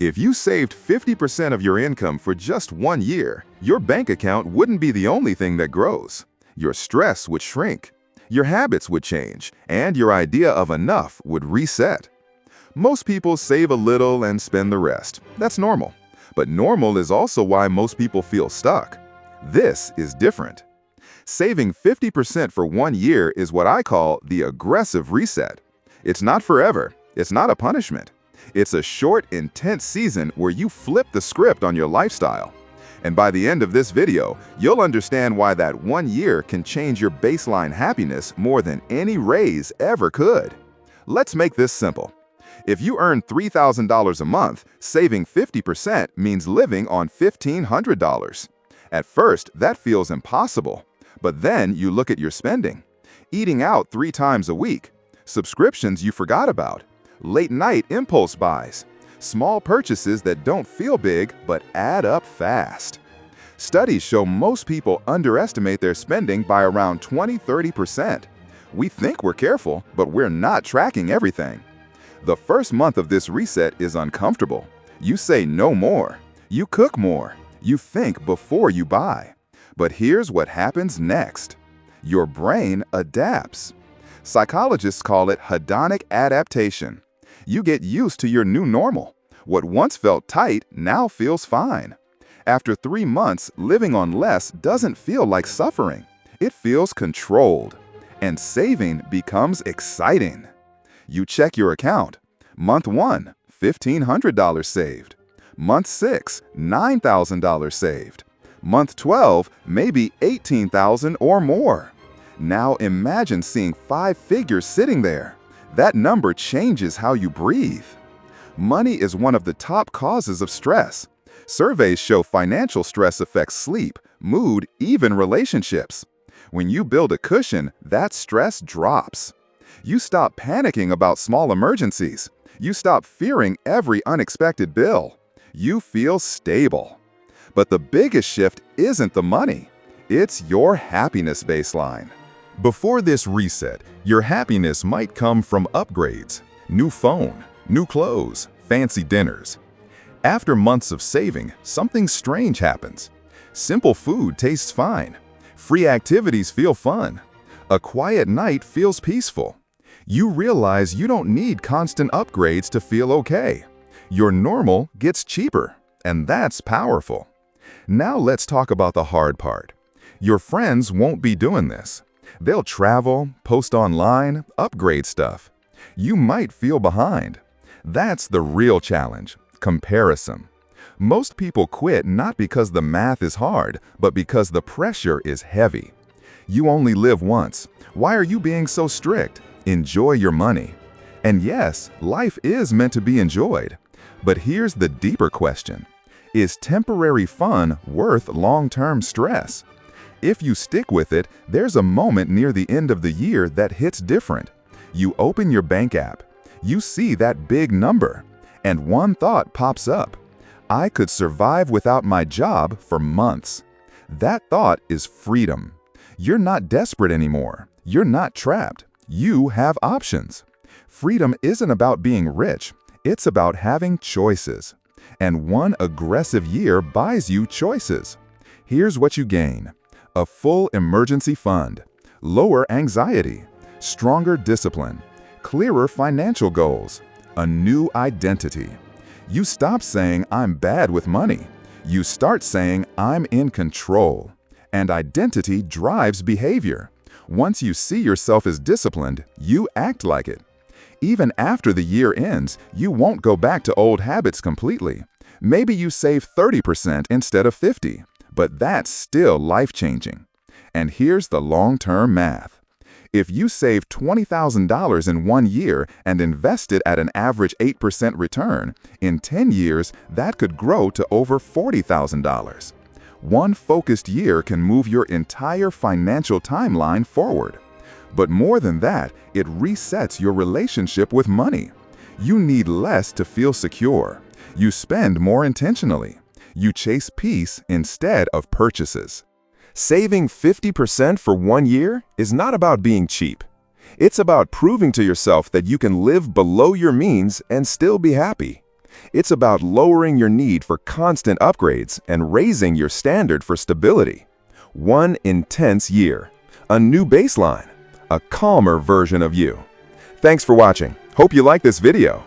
If you saved 50% of your income for just 1 year, your bank account wouldn't be the only thing that grows. Your stress would shrink, your habits would change, and your idea of enough would reset. Most people save a little and spend the rest. That's normal. But normal is also why most people feel stuck. This is different. Saving 50% for 1 year is what I call the aggressive reset. It's not forever. It's not a punishment. It's a short, intense season where you flip the script on your lifestyle. And by the end of this video, you'll understand why that 1 year can change your baseline happiness more than any raise ever could. Let's make this simple. If you earn $3,000 a month, saving 50% means living on $1,500. At first, that feels impossible. But then you look at your spending. Eating out 3 times a week, subscriptions you forgot about, late-night impulse buys, small purchases that don't feel big but add up fast. Studies show most people underestimate their spending by around 20–30%. We think we're careful, but we're not tracking everything. The first month of this reset is uncomfortable. You say no more. You cook more. You think before you buy. But here's what happens next. Your brain adapts. Psychologists call it hedonic adaptation. You get used to your new normal. What once felt tight now feels fine. After 3 months, living on less doesn't feel like suffering. It feels controlled. And saving becomes exciting. You check your account. Month 1, $1,500 saved. Month 6, $9,000 saved. Month 12, maybe $18,000 or more. Now imagine seeing 5 figures sitting there. That number changes how you breathe. Money is one of the top causes of stress. Surveys show financial stress affects sleep, mood, even relationships. When you build a cushion, that stress drops. You stop panicking about small emergencies. You stop fearing every unexpected bill. You feel stable. But the biggest shift isn't the money. It's your happiness baseline. Before this reset, your happiness might come from upgrades, new phone, new clothes, fancy dinners. After months of saving, something strange happens. Simple food tastes fine. Free activities feel fun. A quiet night feels peaceful. You realize you don't need constant upgrades to feel okay. Your normal gets cheaper, and that's powerful. Now let's talk about the hard part. Your friends won't be doing this. They'll travel, post online, upgrade stuff. You might feel behind. That's the real challenge, comparison. Most people quit not because the math is hard, but because the pressure is heavy. You only live once. Why are you being so strict? Enjoy your money. And yes, life is meant to be enjoyed. But here's the deeper question. Is temporary fun worth long-term stress? If you stick with it, there's a moment near the end of the year that hits different. You open your bank app. You see that big number. And one thought pops up. I could survive without my job for months. That thought is freedom. You're not desperate anymore. You're not trapped. You have options. Freedom isn't about being rich. It's about having choices. And one aggressive year buys you choices. Here's what you gain. A full emergency fund, lower anxiety, stronger discipline, clearer financial goals, a new identity. You stop saying, I'm bad with money. You start saying, I'm in control. And identity drives behavior. Once you see yourself as disciplined, you act like it. Even after the year ends, you won't go back to old habits completely. Maybe you save 30% instead of 50%, but that's still life-changing. And here's the long-term math. If you save $20,000 in 1 year and invest it at an average 8% return, in 10 years, that could grow to over $40,000. One focused year can move your entire financial timeline forward. But more than that, it resets your relationship with money. You need less to feel secure. You spend more intentionally. You chase peace instead of purchases. Saving 50% for 1 year is not about being cheap. It's about proving to yourself that you can live below your means and still be happy. It's about lowering your need for constant upgrades and raising your standard for stability. One intense year, a new baseline, a calmer version of you. Thanks for watching. Hope you like this video.